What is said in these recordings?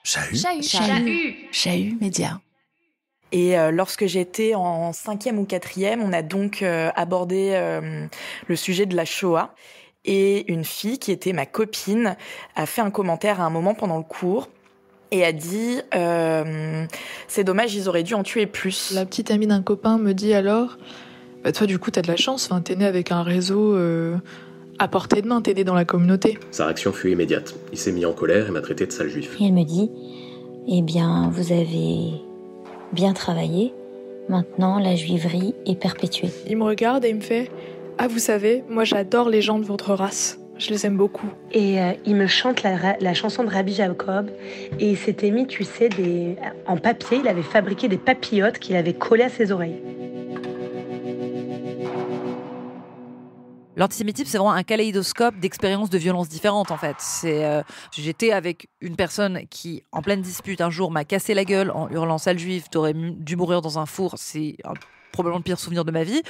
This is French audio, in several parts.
Chahut Média. Et lorsque j'étais en 5e ou 4e, on a donc abordé le sujet de la Shoah. Et une fille qui était ma copine a fait un commentaire à un moment pendant le cours et a dit c'est dommage, ils auraient dû en tuer plus. La petite amie d'un copain me dit alors toi du coup t'as de la chance, t'es né avec un réseau à portée de main, t'es né dans la communauté. Sa réaction fut immédiate. Il s'est mis en colère et m'a traité de sale juif. Et elle me dit eh bien vous avez bien travaillé, maintenant la juiverie est perpétuée. Il me regarde et il me fait ah vous savez, moi j'adore les gens de votre race, je les aime beaucoup. Et il me chante la chanson de Rabbi Jacob et il s'était mis, tu sais, en papier, il avait fabriqué des papillotes qu'il avait collées à ses oreilles. L'antisémitisme, c'est vraiment un kaléidoscope d'expériences de violences différentes, en fait. J'étais avec une personne qui, en pleine dispute, un jour m'a cassé la gueule en hurlant « sale juif, t'aurais dû mourir dans un four », c'est probablement le pire souvenir de ma vie.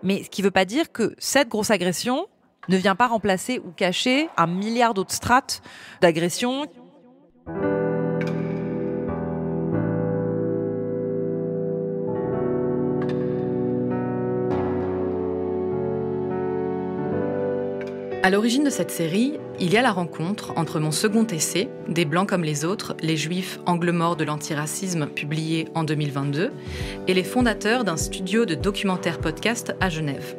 Mais ce qui ne veut pas dire que cette grosse agression ne vient pas remplacer ou cacher un milliard d'autres strates d'agression. À l'origine de cette série, il y a la rencontre entre mon second essai, Des Blancs comme les autres, les Juifs angles morts de l'antiracisme, publié en 2022, et les fondateurs d'un studio de documentaire podcast à Genève.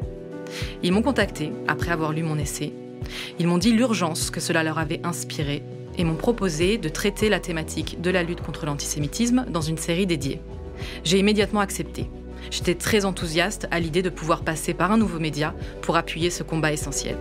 Ils m'ont contacté après avoir lu mon essai. Ils m'ont dit l'urgence que cela leur avait inspiré et m'ont proposé de traiter la thématique de la lutte contre l'antisémitisme dans une série dédiée. J'ai immédiatement accepté. J'étais très enthousiaste à l'idée de pouvoir passer par un nouveau média pour appuyer ce combat essentiel.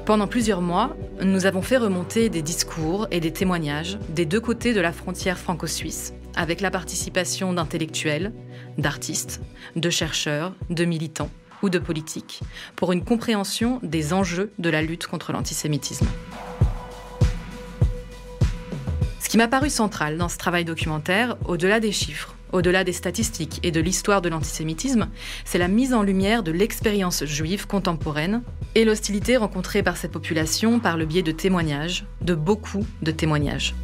Pendant plusieurs mois, nous avons fait remonter des discours et des témoignages des deux côtés de la frontière franco-suisse, avec la participation d'intellectuels, d'artistes, de chercheurs, de militants ou de politiques, pour une compréhension des enjeux de la lutte contre l'antisémitisme. Ce qui m'a paru central dans ce travail documentaire, au-delà des chiffres, au-delà des statistiques et de l'histoire de l'antisémitisme, c'est la mise en lumière de l'expérience juive contemporaine et l'hostilité rencontrée par cette population par le biais de témoignages, de beaucoup de témoignages.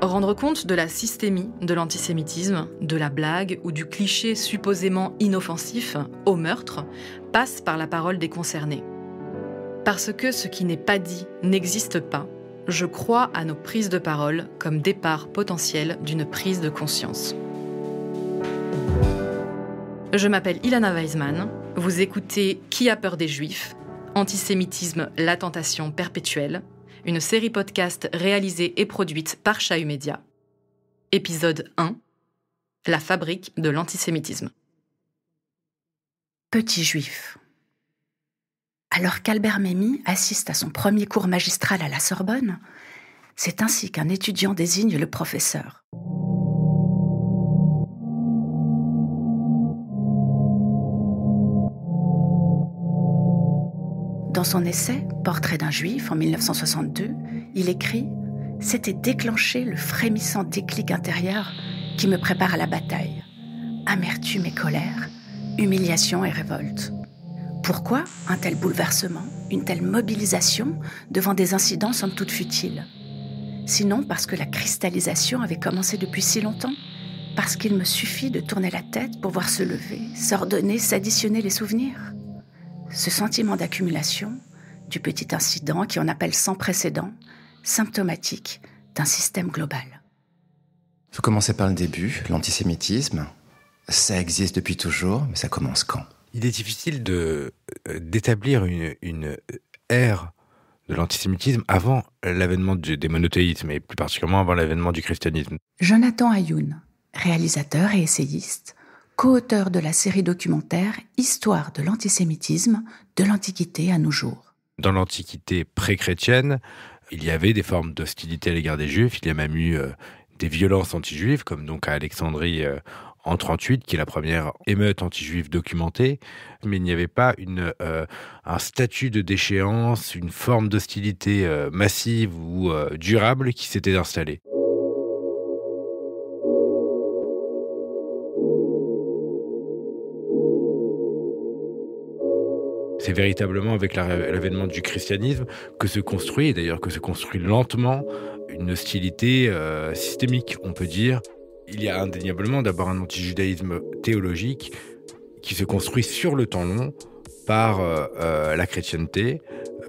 Rendre compte de la systémie de l'antisémitisme, de la blague ou du cliché supposément inoffensif au meurtre passe par la parole des concernés. Parce que ce qui n'est pas dit n'existe pas, je crois à nos prises de parole comme départ potentiel d'une prise de conscience. Je m'appelle Ilana Weizmann, vous écoutez Qui a peur des Juifs ? Antisémitisme, la tentation perpétuelle, une série podcast réalisée et produite par Chahut Média. Épisode 1, la fabrique de l'antisémitisme. Petit juif. Alors qu'Albert Memmi assiste à son premier cours magistral à la Sorbonne, c'est ainsi qu'un étudiant désigne le professeur. Dans son essai « Portrait d'un juif » en 1962, il écrit « C'était déclenché le frémissant déclic intérieur qui me prépare à la bataille. Amertume et colère, humiliation et révolte. » Pourquoi un tel bouleversement, une telle mobilisation devant des incidents somme toute futiles ? Sinon parce que la cristallisation avait commencé depuis si longtemps, parce qu'il me suffit de tourner la tête pour voir se lever, s'ordonner, s'additionner les souvenirs. Ce sentiment d'accumulation, du petit incident qui en appelle sans précédent, symptomatique d'un système global. Il faut commencer par le début, l'antisémitisme. Ça existe depuis toujours, mais ça commence quand ? Il est difficile d'établir une ère de l'antisémitisme avant l'avènement des monothéismes, et plus particulièrement avant l'avènement du christianisme. Jonathan Ayoun, réalisateur et essayiste, co-auteur de la série documentaire « Histoire de l'antisémitisme, de l'Antiquité à nos jours ». Dans l'Antiquité pré-chrétienne, il y avait des formes d'hostilité à l'égard des Juifs, il y a même eu des violences anti-juives, comme donc à Alexandrie en 1938, qui est la première émeute anti-juive documentée, mais il n'y avait pas un statut de déchéance, une forme d'hostilité massive ou durable qui s'était installée. C'est véritablement avec l'avènement du christianisme que se construit lentement, une hostilité systémique, on peut dire. Il y a indéniablement d'abord un antijudaïsme théologique qui se construit sur le temps long par la chrétienté,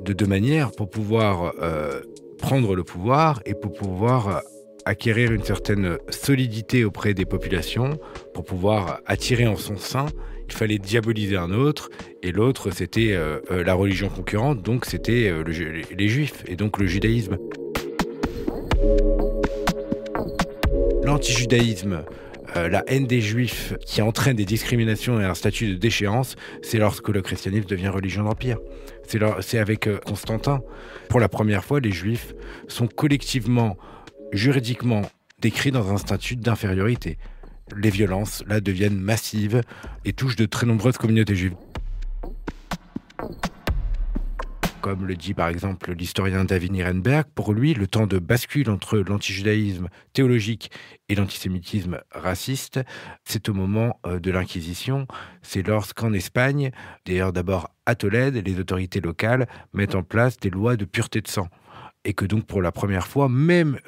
de deux manières, pour pouvoir prendre le pouvoir et pour pouvoir acquérir une certaine solidité auprès des populations, pour pouvoir attirer en son sein. Il fallait diaboliser un autre, et l'autre, c'était la religion concurrente, donc c'était les juifs, et donc le judaïsme. L'antijudaïsme, la haine des juifs qui entraîne des discriminations et un statut de déchéance, c'est lorsque le christianisme devient religion d'empire. C'est avec Constantin. Pour la première fois, les juifs sont collectivement, juridiquement décrits dans un statut d'infériorité. Les violences, là, deviennent massives et touchent de très nombreuses communautés juives. Comme le dit par exemple l'historien David Nirenberg, pour lui, le temps de bascule entre l'antijudaïsme théologique et l'antisémitisme raciste, c'est au moment de l'Inquisition. C'est lorsqu'en Espagne, d'ailleurs d'abord à Tolède, les autorités locales mettent en place des lois de pureté de sang. Et que donc pour la première fois, même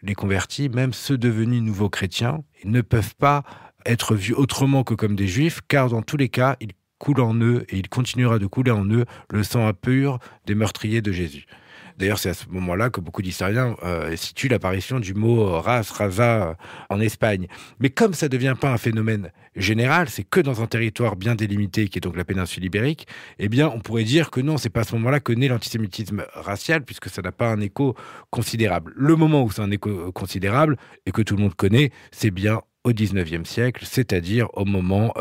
les convertis, même ceux devenus nouveaux chrétiens, ne peuvent pas être vus autrement que comme des juifs, car dans tous les cas, ils coule en eux, et il continuera de couler en eux, le sang impur des meurtriers de Jésus. D'ailleurs, c'est à ce moment-là que beaucoup d'historiens situent l'apparition du mot raza en Espagne. Mais comme ça ne devient pas un phénomène général, c'est que dans un territoire bien délimité, qui est donc la péninsule ibérique, eh bien, on pourrait dire que non, c'est pas à ce moment-là que naît l'antisémitisme racial, puisque ça n'a pas un écho considérable. Le moment où c'est un écho considérable, et que tout le monde connaît, c'est bien au XIXe siècle, c'est-à-dire au moment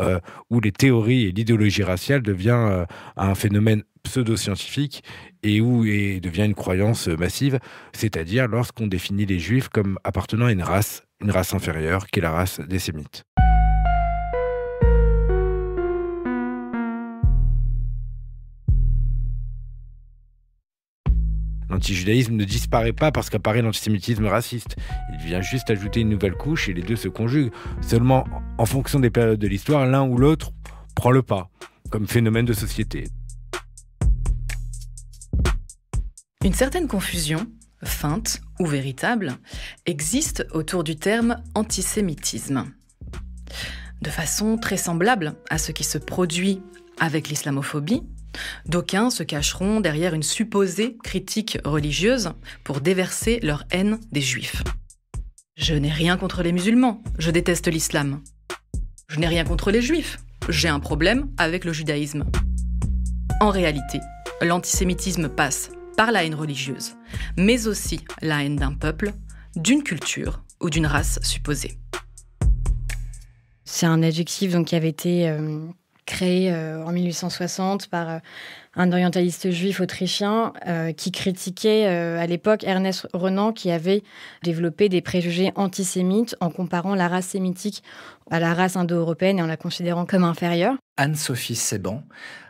où les théories et l'idéologie raciale devient un phénomène pseudo-scientifique et où devient une croyance massive, c'est-à-dire lorsqu'on définit les Juifs comme appartenant à une race inférieure, qui est la race des Sémites. L'antijudaïsme ne disparaît pas parce qu'apparaît l'antisémitisme raciste. Il vient juste ajouter une nouvelle couche et les deux se conjuguent. Seulement, en fonction des périodes de l'histoire, l'un ou l'autre prend le pas, comme phénomène de société. Une certaine confusion, feinte ou véritable, existe autour du terme antisémitisme. De façon très semblable à ce qui se produit avec l'islamophobie, d'aucuns se cacheront derrière une supposée critique religieuse pour déverser leur haine des juifs. Je n'ai rien contre les musulmans, je déteste l'islam. Je n'ai rien contre les juifs, j'ai un problème avec le judaïsme. En réalité, l'antisémitisme passe par la haine religieuse, mais aussi la haine d'un peuple, d'une culture ou d'une race supposée. C'est un adjectif donc, qui avait été créé en 1860 par un orientaliste juif autrichien qui critiquait à l'époque Ernest Renan, qui avait développé des préjugés antisémites en comparant la race sémitique à la race indo-européenne et en la considérant comme inférieure. Anne-Sophie Seban,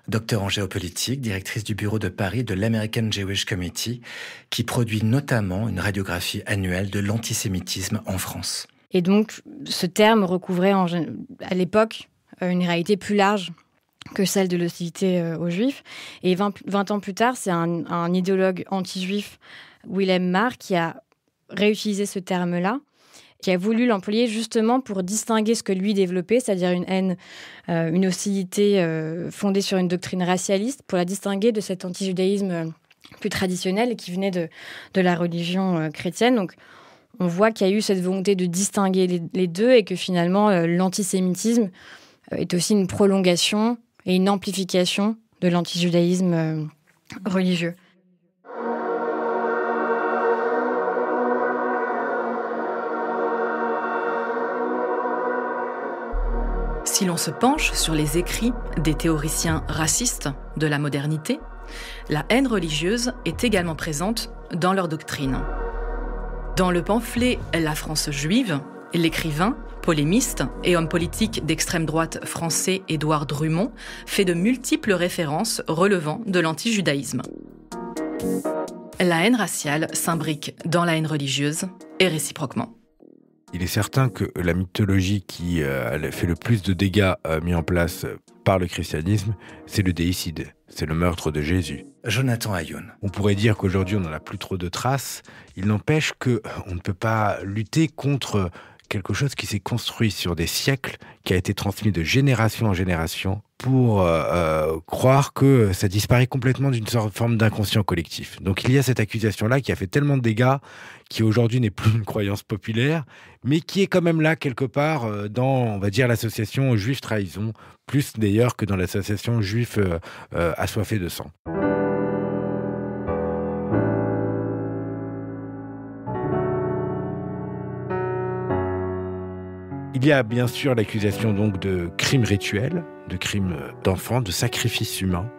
docteure en géopolitique, directrice du bureau de Paris de l'American Jewish Committee, qui produit notamment une radiographie annuelle de l'antisémitisme en France. Et donc, ce terme recouvrait à l'époque une réalité plus large que celle de l'hostilité aux Juifs. Et 20 ans plus tard, c'est un idéologue anti-juif, Wilhelm Marr, qui a réutilisé ce terme-là, qui a voulu l'employer justement pour distinguer ce que lui développait, c'est-à-dire une haine, une hostilité fondée sur une doctrine racialiste, pour la distinguer de cet antijudaïsme plus traditionnel qui venait de la religion chrétienne. Donc, on voit qu'il y a eu cette volonté de distinguer les deux et que finalement, l'antisémitisme est aussi une prolongation et une amplification de l'antijudaïsme religieux. Si l'on se penche sur les écrits des théoriciens racistes de la modernité, la haine religieuse est également présente dans leur doctrine. Dans le pamphlet « La France juive », l'écrivain, polémiste et homme politique d'extrême droite français Édouard Drummond fait de multiples références relevant de l'antijudaïsme. La haine raciale s'imbrique dans la haine religieuse et réciproquement. Il est certain que la mythologie qui a fait le plus de dégâts mis en place par le christianisme, c'est le déicide, c'est le meurtre de Jésus. Jonathan Ayoun. On pourrait dire qu'aujourd'hui on n'en a plus trop de traces. Il n'empêche qu'on ne peut pas lutter contre quelque chose qui s'est construit sur des siècles, qui a été transmis de génération en génération, pour croire que ça disparaît complètement d'une forme d'inconscient collectif. Donc il y a cette accusation-là qui a fait tellement de dégâts, qui aujourd'hui n'est plus une croyance populaire, mais qui est quand même là quelque part dans, on va dire, l'association Juifs Trahison, plus d'ailleurs que dans l'association Juifs assoiffés de sang. Il y a bien sûr l'accusation donc de crimes rituels, de crimes d'enfants, de sacrifices humains,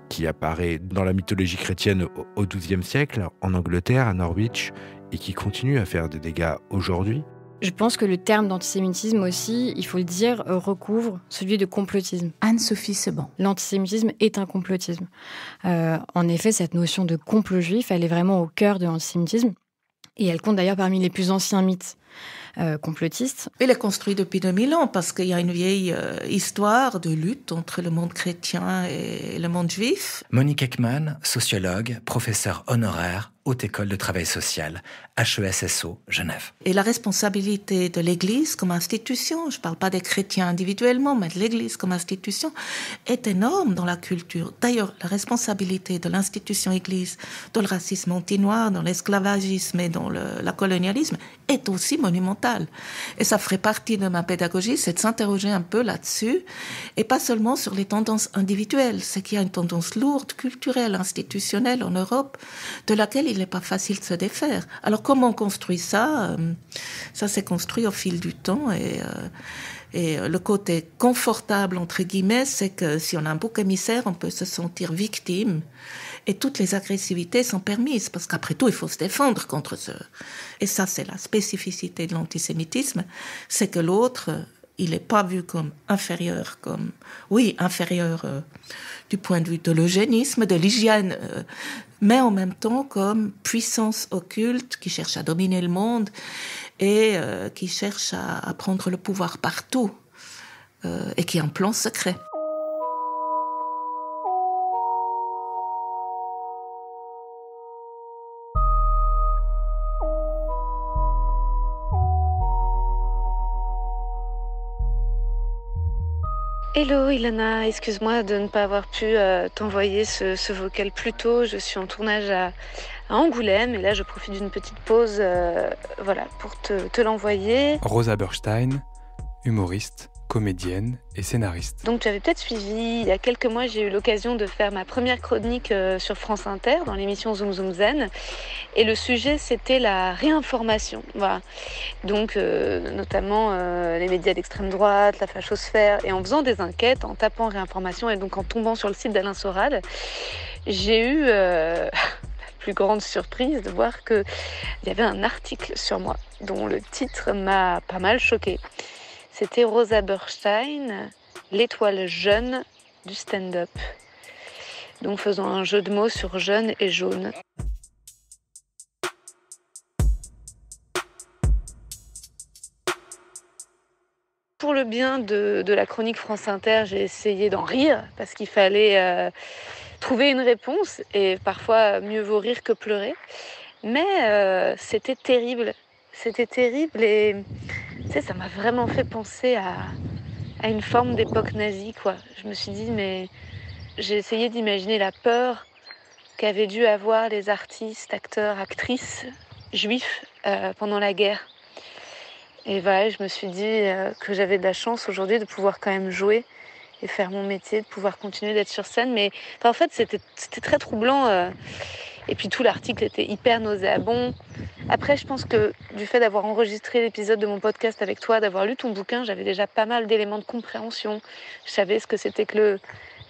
qui apparaît dans la mythologie chrétienne au XIIe siècle, en Angleterre, à Norwich, et qui continue à faire des dégâts aujourd'hui. Je pense que le terme d'antisémitisme aussi, il faut le dire, recouvre celui de complotisme. Anne-Sophie Seban. L'antisémitisme est un complotisme. En effet, cette notion de complot juif, elle est vraiment au cœur de l'antisémitisme. Et elle compte d'ailleurs parmi les plus anciens mythes complotistes. Il est construit depuis 2000 ans parce qu'il y a une vieille histoire de lutte entre le monde chrétien et le monde juif. Monique Ekman, sociologue, professeure honoraire, Haute École de Travail Social, HESSO, Genève. Et la responsabilité de l'Église comme institution, je ne parle pas des chrétiens individuellement, mais de l'Église comme institution, est énorme dans la culture. D'ailleurs, la responsabilité de l'institution Église dans le racisme anti-noir, dans l'esclavagisme et dans le colonialisme est aussi monumentale. Et ça ferait partie de ma pédagogie, c'est de s'interroger un peu là-dessus, et pas seulement sur les tendances individuelles. C'est qu'il y a une tendance lourde, culturelle, institutionnelle en Europe, de laquelle il n'est pas facile de se défaire. Alors comment on construit ça ? Ça s'est construit au fil du temps et le côté confortable, entre guillemets, c'est que si on a un bouc émissaire, on peut se sentir victime et toutes les agressivités sont permises parce qu'après tout, il faut se défendre contre ce... Et ça, c'est la spécificité de l'antisémitisme, c'est que l'autre, il n'est pas vu comme inférieur, du point de vue de l'eugénisme, de l'hygiène, mais en même temps comme puissance occulte qui cherche à dominer le monde et qui cherche à prendre le pouvoir partout et qui a un plan secret. Hello Ilana, excuse-moi de ne pas avoir pu t'envoyer ce vocal plus tôt. Je suis en tournage à Angoulême et là je profite d'une petite pause pour te l'envoyer. Rosa Berstein, humoriste, comédienne et scénariste. Donc tu avais peut-être suivi, il y a quelques mois j'ai eu l'occasion de faire ma première chronique sur France Inter dans l'émission Zoom Zoom Zen et le sujet c'était la réinformation. Voilà. Donc notamment les médias d'extrême droite, la fachosphère et en faisant des enquêtes, en tapant réinformation et donc en tombant sur le site d'Alain Soral, j'ai eu la plus grande surprise de voir qu'il y avait un article sur moi dont le titre m'a pas mal choquée. C'était Rosa Berstein, l'étoile jeune du stand-up. Donc faisons un jeu de mots sur jeune et jaune. Pour le bien de la chronique France Inter, j'ai essayé d'en rire parce qu'il fallait trouver une réponse et parfois mieux vaut rire que pleurer. Mais c'était terrible. C'était terrible et tu sais, ça m'a vraiment fait penser à une forme d'époque nazie, quoi. Je me suis dit, mais j'ai essayé d'imaginer la peur qu'avaient dû avoir les artistes, acteurs, actrices juifs pendant la guerre. Et voilà, je me suis dit que j'avais de la chance aujourd'hui de pouvoir quand même jouer et faire mon métier, de pouvoir continuer d'être sur scène. Mais en fait, c'était très troublant. Et puis tout l'article était hyper nauséabond. Après, je pense que du fait d'avoir enregistré l'épisode de mon podcast avec toi, d'avoir lu ton bouquin, j'avais déjà pas mal d'éléments de compréhension. Je savais ce que c'était que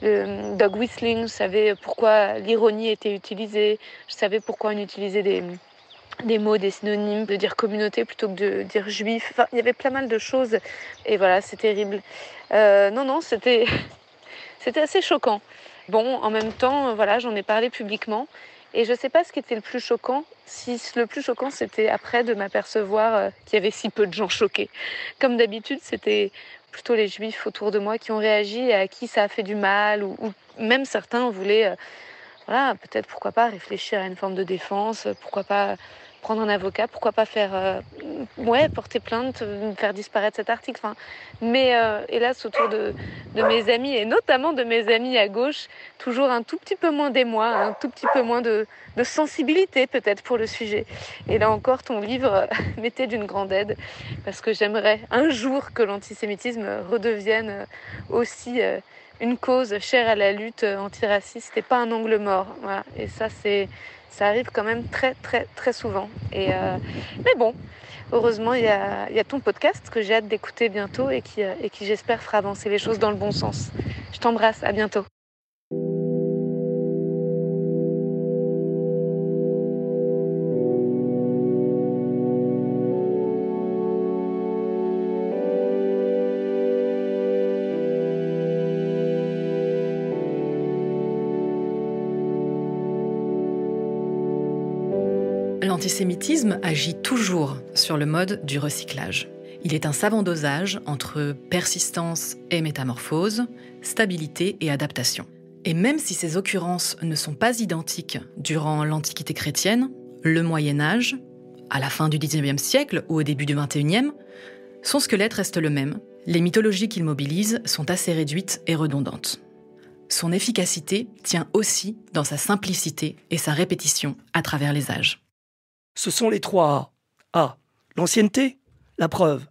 le dog whistling, je savais pourquoi l'ironie était utilisée, je savais pourquoi on utilisait des mots, des synonymes, de dire communauté plutôt que de dire juif. Enfin, il y avait pas mal de choses. Et voilà, c'est terrible. C'était assez choquant. Bon, en même temps, voilà, j'en ai parlé publiquement. Et je ne sais pas ce qui était le plus choquant, si le plus choquant c'était après de m'apercevoir qu'il y avait si peu de gens choqués. Comme d'habitude, c'était plutôt les juifs autour de moi qui ont réagi et à qui ça a fait du mal, ou même certains voulaient, peut-être pourquoi pas réfléchir à une forme de défense, pourquoi pas prendre un avocat, pourquoi pas porter plainte, faire disparaître cet article. Mais hélas, autour de mes amis, et notamment de mes amis à gauche, toujours un tout petit peu moins d'émoi, un tout petit peu moins de sensibilité peut-être pour le sujet. Et là encore, ton livre m'était d'une grande aide, parce que j'aimerais un jour que l'antisémitisme redevienne aussi une cause chère à la lutte antiraciste et pas un angle mort. Voilà. Et ça arrive quand même très, très, très souvent. Mais bon, heureusement, il y a ton podcast que j'ai hâte d'écouter bientôt et qui j'espère, fera avancer les choses dans le bon sens. Je t'embrasse, à bientôt. L'antisémitisme agit toujours sur le mode du recyclage. Il est un savant dosage entre persistance et métamorphose, stabilité et adaptation. Et même si ces occurrences ne sont pas identiques durant l'Antiquité chrétienne, le Moyen-Âge, à la fin du XIXe siècle ou au début du XXIe, son squelette reste le même. Les mythologies qu'il mobilise sont assez réduites et redondantes. Son efficacité tient aussi dans sa simplicité et sa répétition à travers les âges. Ce sont les 3 A. A. L'ancienneté, la preuve.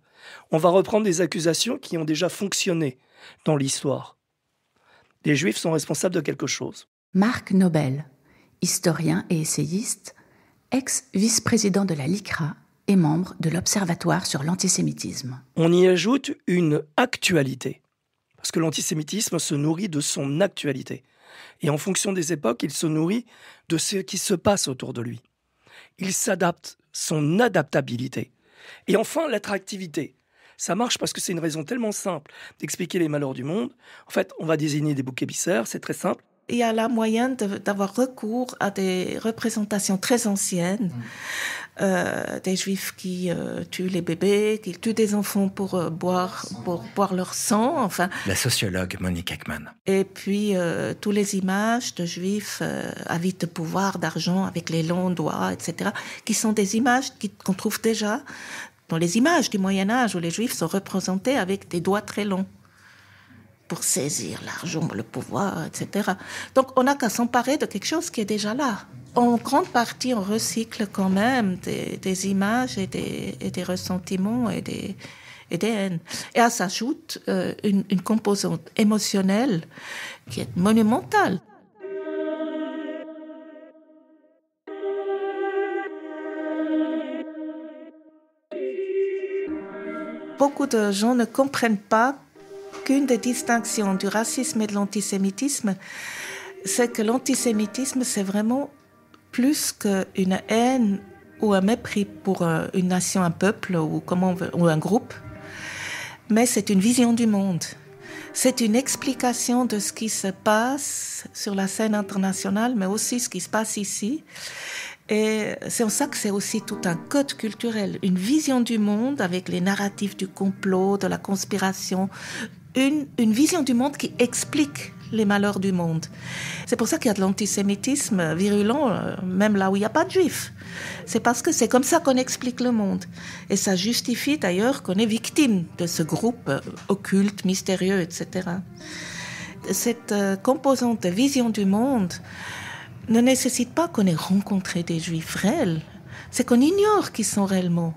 On va reprendre des accusations qui ont déjà fonctionné dans l'histoire. Les Juifs sont responsables de quelque chose. Marc Nobel, historien et essayiste, ex-vice-président de la LICRA et membre de l'Observatoire sur l'antisémitisme. On y ajoute une actualité, parce que l'antisémitisme se nourrit de son actualité. Et en fonction des époques, il se nourrit de ce qui se passe autour de lui. Il s'adapte, son adaptabilité. Et enfin, l'attractivité. Ça marche parce que c'est une raison tellement simple d'expliquer les malheurs du monde. En fait, on va désigner des boucs émissaires, c'est très simple. Il y a là moyen d'avoir recours à des représentations très anciennes, des juifs qui tuent les bébés, qui tuent des enfants pour boire leur sang, enfin. La sociologue Monique Ekman. Et puis, toutes les images de juifs avides de pouvoir, d'argent, avec les longs doigts, etc., qui sont des images qu'on trouve déjà dans les images du Moyen-Âge, où les juifs sont représentés avec des doigts très longs pour saisir l'argent, le pouvoir, etc. Donc, on n'a qu'à s'emparer de quelque chose qui est déjà là. En grande partie, on recycle quand même des images et des ressentiments et des haines. Et à ça s'ajoute une composante émotionnelle qui est monumentale. Beaucoup de gens ne comprennent pas qu'une des distinctions du racisme et de l'antisémitisme, c'est que l'antisémitisme, c'est vraiment plus qu'une haine ou un mépris pour une nation, un peuple ou un groupe, mais c'est une vision du monde. C'est une explication de ce qui se passe sur la scène internationale, mais aussi ce qui se passe ici. Et c'est en ça que c'est aussi tout un code culturel, une vision du monde avec les narratifs du complot, de la conspiration, une vision du monde qui explique les malheurs du monde. C'est pour ça qu'il y a de l'antisémitisme virulent, même là où il n'y a pas de juifs. C'est parce que c'est comme ça qu'on explique le monde. Et ça justifie d'ailleurs qu'on est victime de ce groupe occulte, mystérieux, etc. Cette composante de vision du monde ne nécessite pas qu'on ait rencontré des juifs réels. C'est qu'on ignore qui sont réellement.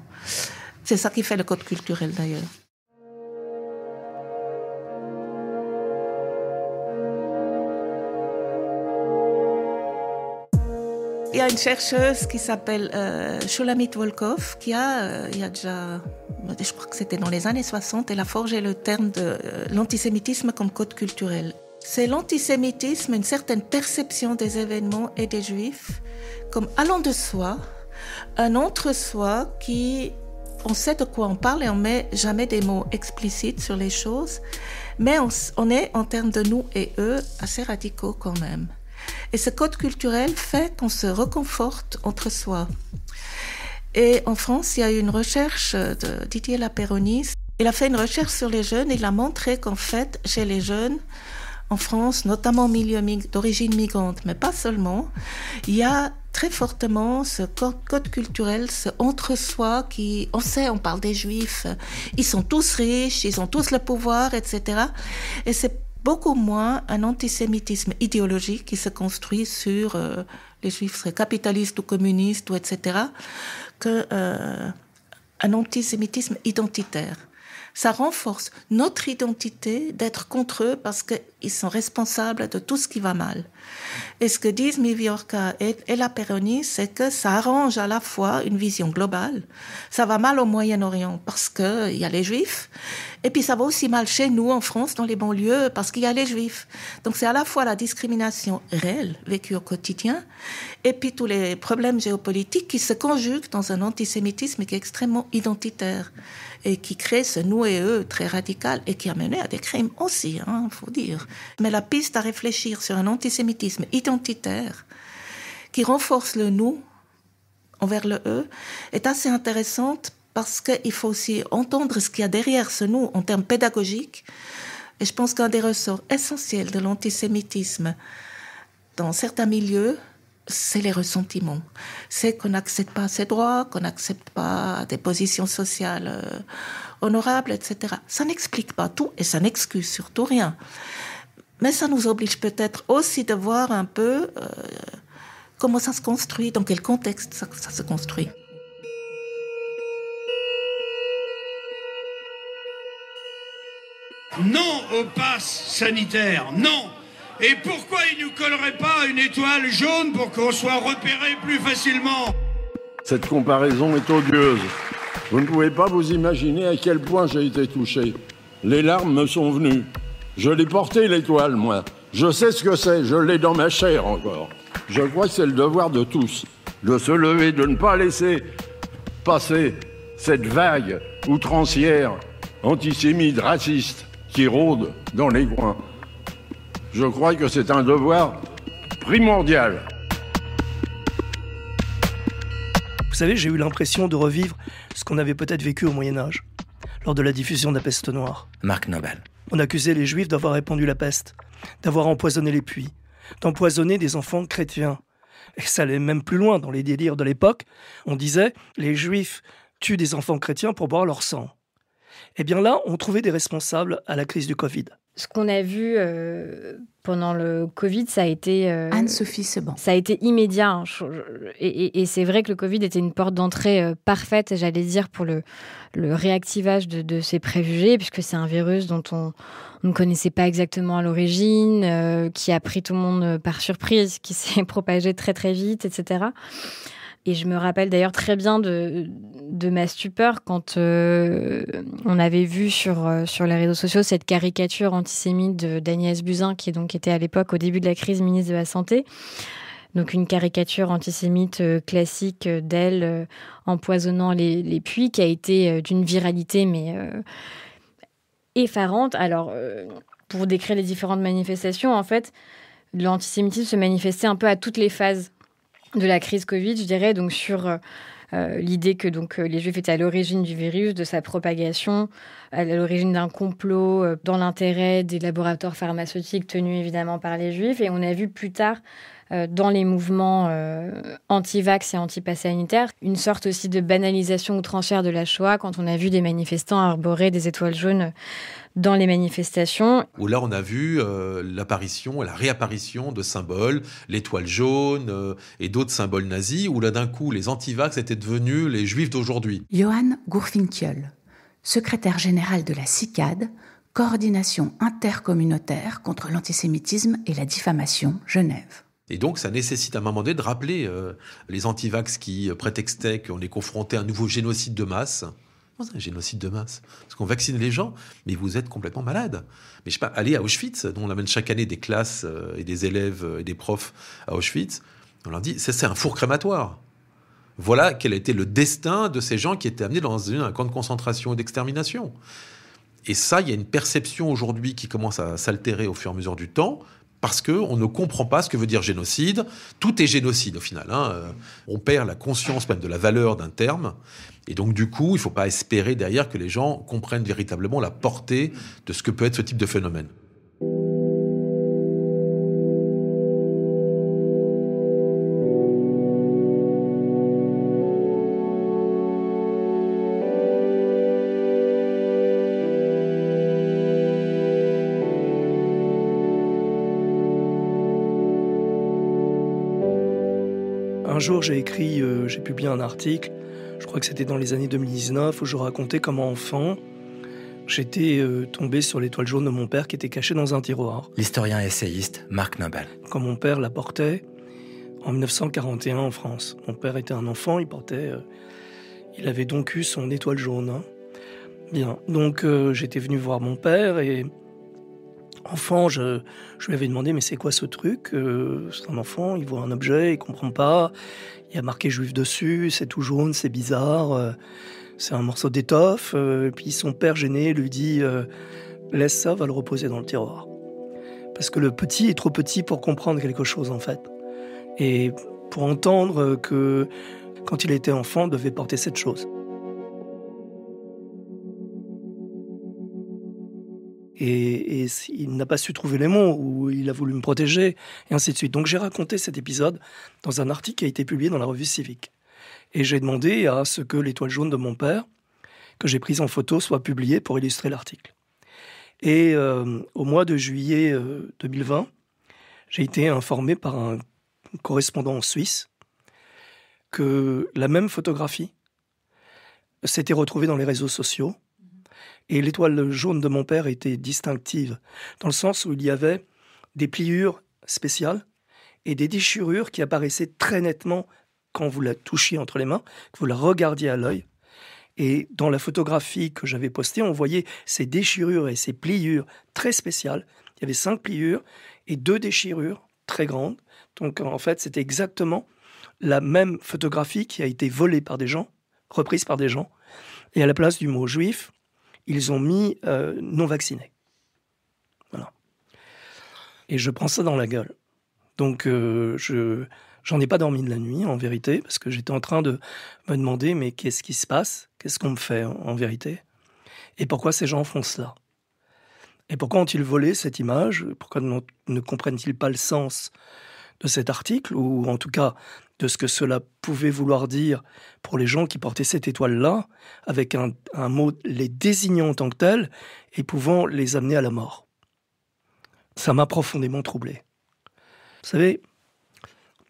C'est ça qui fait le code culturel d'ailleurs. Il y a une chercheuse qui s'appelle Shulamit Volkov qui il y a déjà, je crois que c'était dans les années 60, elle a forgé le terme de l'antisémitisme comme code culturel. C'est l'antisémitisme, une certaine perception des événements et des juifs comme allant de soi, un entre-soi qui, on sait de quoi on parle et on met jamais des mots explicites sur les choses, mais on est en termes de nous et eux assez radicaux quand même. Et ce code culturel fait qu'on se reconforte entre soi. Et en France, il y a eu une recherche de Didier Lapéronis. Il a fait une recherche sur les jeunes et il a montré qu'en fait, chez les jeunes, en France, notamment au milieu d'origine migrante, mais pas seulement, il y a très fortement ce code culturel, ce entre-soi qui, on parle des Juifs, ils sont tous riches, ils ont tous le pouvoir, etc. Et c'est beaucoup moins un antisémitisme idéologique qui se construit sur les Juifs seraient capitalistes ou communistes, ou etc., qu'un antisémitisme identitaire. Ça renforce notre identité d'être contre eux parce qu'ils sont responsables de tout ce qui va mal. Et ce que disent Miviorca et Lapéronis, c'est que ça arrange à la fois une vision globale. Ça va mal au Moyen-Orient parce qu'il y a les Juifs, et puis ça va aussi mal chez nous en France, dans les banlieues, parce qu'il y a les Juifs. Donc c'est à la fois la discrimination réelle, vécue au quotidien, et puis tous les problèmes géopolitiques qui se conjuguent dans un antisémitisme qui est extrêmement identitaire et qui crée ce nous et eux très radical et qui a mené à des crimes aussi, faut dire. Mais la piste à réfléchir sur un antisémitisme identitaire qui renforce le nous envers le eux est assez intéressante parce qu'il faut aussi entendre ce qu'il y a derrière ce nous en termes pédagogiques. Et je pense qu'un des ressorts essentiels de l'antisémitisme dans certains milieux, c'est les ressentiments. C'est qu'on n'accepte pas ses droits, qu'on n'accepte pas des positions sociales honorables, etc. Ça n'explique pas tout et ça n'excuse surtout rien. Mais ça nous oblige peut-être aussi de voir un peu comment ça se construit, dans quel contexte ça se construit. Non au pass sanitaire, non. Et pourquoi il ne nous collerait pas une étoile jaune pour qu'on soit repéré plus facilement ? Cette comparaison est odieuse. Vous ne pouvez pas vous imaginer à quel point j'ai été touché. Les larmes me sont venues. Je l'ai porté, l'étoile, moi. Je sais ce que c'est, je l'ai dans ma chair encore. Je crois que c'est le devoir de tous, de se lever, de ne pas laisser passer cette vague outrancière, antisémite, raciste, qui rôde dans les coins. Je crois que c'est un devoir primordial. Vous savez, j'ai eu l'impression de revivre ce qu'on avait peut-être vécu au Moyen-Âge, lors de la diffusion de la peste noire. Marc Nobel. On accusait les Juifs d'avoir répandu la peste, d'avoir empoisonné les puits, d'empoisonner des enfants chrétiens. Et ça allait même plus loin dans les délires de l'époque. On disait, les Juifs tuent des enfants chrétiens pour boire leur sang. Eh bien là, on trouvait des responsables à la crise du Covid. Ce qu'on a vu pendant le Covid, ça a été... Anne-Sophie Seban. Ça a été immédiat. Et c'est vrai que le Covid était une porte d'entrée parfaite, j'allais dire, pour le réactivage de ces préjugés, puisque c'est un virus dont on ne connaissait pas exactement à l'origine, qui a pris tout le monde par surprise, qui s'est propagé très très vite, etc. Et je me rappelle d'ailleurs très bien de ma stupeur quand on avait vu sur les réseaux sociaux cette caricature antisémite d'Agnès Buzyn, qui donc était à l'époque, au début de la crise, ministre de la Santé. Donc une caricature antisémite classique d'elle empoisonnant les puits, qui a été d'une viralité mais effarante. Alors, pour décrire les différentes manifestations, en fait, l'antisémitisme se manifestait un peu à toutes les phases de la crise Covid, je dirais, donc sur l'idée que les Juifs étaient à l'origine du virus, de sa propagation, à l'origine d'un complot dans l'intérêt des laboratoires pharmaceutiques tenus évidemment par les Juifs. Et on a vu plus tard, dans les mouvements anti-vax et anti-pass sanitaire, une sorte aussi de banalisation outrancière de la Shoah, quand on a vu des manifestants arborer des étoiles jaunes dans les manifestations. Où là, on a vu l'apparition, la réapparition de symboles, l'étoile jaune et d'autres symboles nazis, où là, d'un coup, les antivax étaient devenus les juifs d'aujourd'hui. Johann Gurfinkiel, secrétaire général de la CICAD, coordination intercommunautaire contre l'antisémitisme et la diffamation, Genève. Et donc, ça nécessite à un moment donné de rappeler les antivax qui prétextaient qu'on est confronté à un nouveau génocide de masse. C'est un génocide de masse. Parce qu'on vaccine les gens, mais vous êtes complètement malade. Mais je sais pas, aller à Auschwitz, dont on amène chaque année des classes et des élèves et des profs à Auschwitz, on leur dit, c'est un four crématoire. Voilà quel a été le destin de ces gens qui étaient amenés dans un camp de concentration et d'extermination. Et ça, il y a une perception aujourd'hui qui commence à s'altérer au fur et à mesure du temps, parce qu'on ne comprend pas ce que veut dire génocide. Tout est génocide au final. On perd la conscience même de la valeur d'un terme. Et donc du coup, il ne faut pas espérer derrière que les gens comprennent véritablement la portée de ce que peut être ce type de phénomène. Un jour, j'ai publié un article, je crois que c'était dans les années 2019, où je racontais comment enfant, j'étais tombé sur l'étoile jaune de mon père qui était cachée dans un tiroir. L'historien essayiste Marc Nobel. Quand mon père la portait en 1941 en France. Mon père était un enfant, il avait donc eu son étoile jaune. Bien, donc j'étais venu voir mon père et enfant, je lui avais demandé, mais c'est quoi ce truc ? C'est un enfant, il voit un objet, il comprend pas. Il y a marqué juif dessus, c'est tout jaune, c'est bizarre. C'est un morceau d'étoffe. Puis son père gêné lui dit, laisse ça, va le reposer dans le tiroir. Parce que le petit est trop petit pour comprendre quelque chose en fait. Et pour entendre que quand il était enfant, il devait porter cette chose. Et il n'a pas su trouver les mots, ou il a voulu me protéger, et ainsi de suite. Donc j'ai raconté cet épisode dans un article qui a été publié dans la revue Civique. Et j'ai demandé à ce que l'étoile jaune de mon père, que j'ai prise en photo, soit publiée pour illustrer l'article. Et au mois de juillet 2020, j'ai été informé par un correspondant en Suisse que la même photographie s'était retrouvée dans les réseaux sociaux. Et l'étoile jaune de mon père était distinctive, dans le sens où il y avait des pliures spéciales et des déchirures qui apparaissaient très nettement quand vous la touchiez entre les mains, que vous la regardiez à l'œil. Et dans la photographie que j'avais postée, on voyait ces déchirures et ces pliures très spéciales. Il y avait 5 pliures et 2 déchirures très grandes. Donc en fait, c'était exactement la même photographie qui a été volée par des gens, reprise par des gens. Et à la place du mot juif, ils ont mis non vacciné. Voilà. Et je prends ça dans la gueule. Donc j'en ai pas dormi de la nuit, en vérité, parce que j'étais en train de me demander, mais qu'est-ce qui se passe ? Qu'est-ce qu'on me fait, en vérité ? Et pourquoi ces gens font cela ? Et pourquoi ont-ils volé cette image ? Pourquoi ne comprennent-ils pas le sens de cet article, ou en tout cas de ce que cela pouvait vouloir dire pour les gens qui portaient cette étoile-là, avec un mot les désignant en tant que tels et pouvant les amener à la mort. Ça m'a profondément troublé. Vous savez,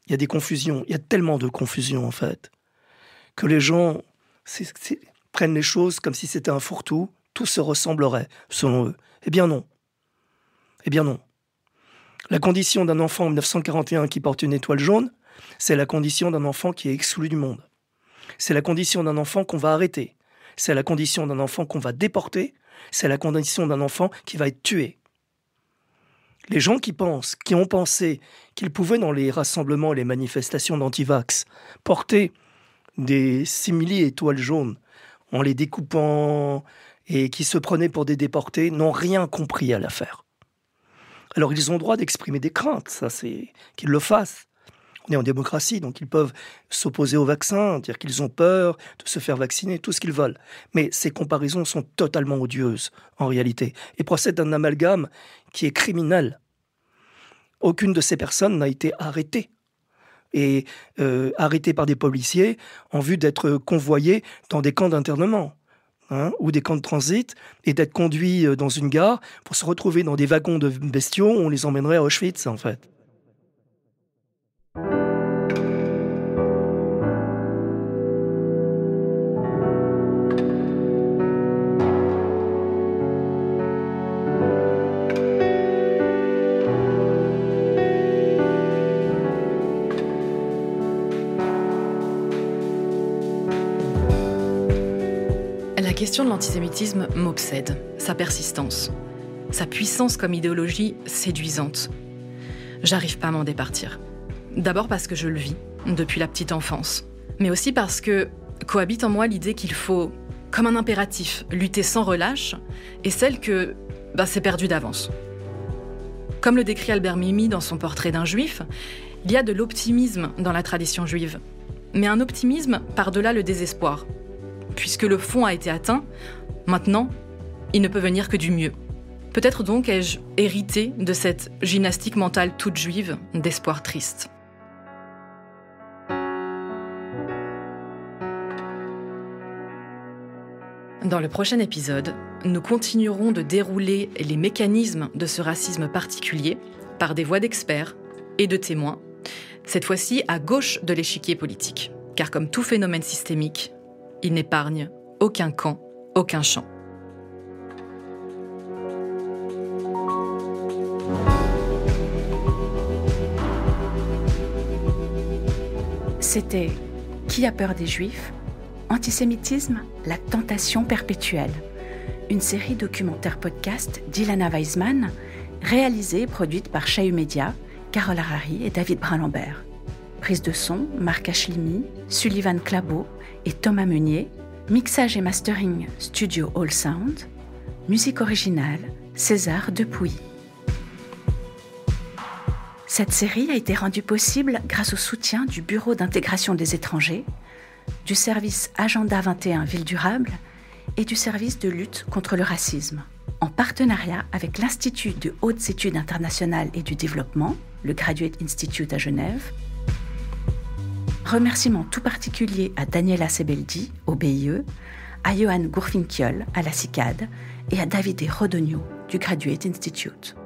il y a des confusions, il y a tellement de confusions en fait, que les gens prennent les choses comme si c'était un fourre-tout, tout se ressemblerait selon eux. Eh bien non. Eh bien non. La condition d'un enfant en 1941 qui porte une étoile jaune, c'est la condition d'un enfant qui est exclu du monde. C'est la condition d'un enfant qu'on va arrêter. C'est la condition d'un enfant qu'on va déporter. C'est la condition d'un enfant qui va être tué. Les gens qui ont pensé qu'ils pouvaient, dans les rassemblements et les manifestations d'antivax, porter des simili-étoiles jaunes en les découpant et qui se prenaient pour des déportés, n'ont rien compris à l'affaire. Alors ils ont droit d'exprimer des craintes, ça c'est qu'ils le fassent. On est en démocratie, donc ils peuvent s'opposer au vaccin, dire qu'ils ont peur de se faire vacciner, tout ce qu'ils veulent. Mais ces comparaisons sont totalement odieuses, en réalité, et procèdent d'un amalgame qui est criminel. Aucune de ces personnes n'a été arrêtée. Et arrêtée par des policiers en vue d'être convoyée dans des camps d'internement. Ou des camps de transit, et d'être conduits dans une gare pour se retrouver dans des wagons de bestiaux où on les emmènerait à Auschwitz, en fait. La question de l'antisémitisme m'obsède, sa persistance, sa puissance comme idéologie séduisante. J'arrive pas à m'en départir. D'abord parce que je le vis, depuis la petite enfance, mais aussi parce que cohabite en moi l'idée qu'il faut, comme un impératif, lutter sans relâche, et celle que c'est perdu d'avance. Comme le décrit Albert Memmi dans son Portrait d'un juif, il y a de l'optimisme dans la tradition juive. Mais un optimisme par-delà le désespoir. Puisque le fond a été atteint, maintenant, il ne peut venir que du mieux. Peut-être donc ai-je hérité de cette gymnastique mentale toute juive d'espoir triste. Dans le prochain épisode, nous continuerons de dérouler les mécanismes de ce racisme particulier par des voix d'experts et de témoins, cette fois-ci à gauche de l'échiquier politique. Car comme tout phénomène systémique, il n'épargne aucun camp, aucun champ. C'était Qui a peur des Juifs ? Antisémitisme, la tentation perpétuelle. Une série documentaire podcast d'Ilana Weizmann, réalisée et produite par Chahut Média, Carole Harari et David Brun-Lambert. Prise de son, Marc Achlimi, Sullivan Clabot et Thomas Meunier. Mixage et mastering, Studio All Sound. Musique originale, César Depuy. Cette série a été rendue possible grâce au soutien du Bureau d'intégration des étrangers, du service Agenda 21 Ville Durable et du service de lutte contre le racisme, en partenariat avec l'Institut de hautes études internationales et du développement, le Graduate Institute à Genève. Remerciements tout particuliers à Daniela Sebeldi, au BIE, à Johan Gourfinkiol, à la CICAD, et à David Rodogno, du Graduate Institute.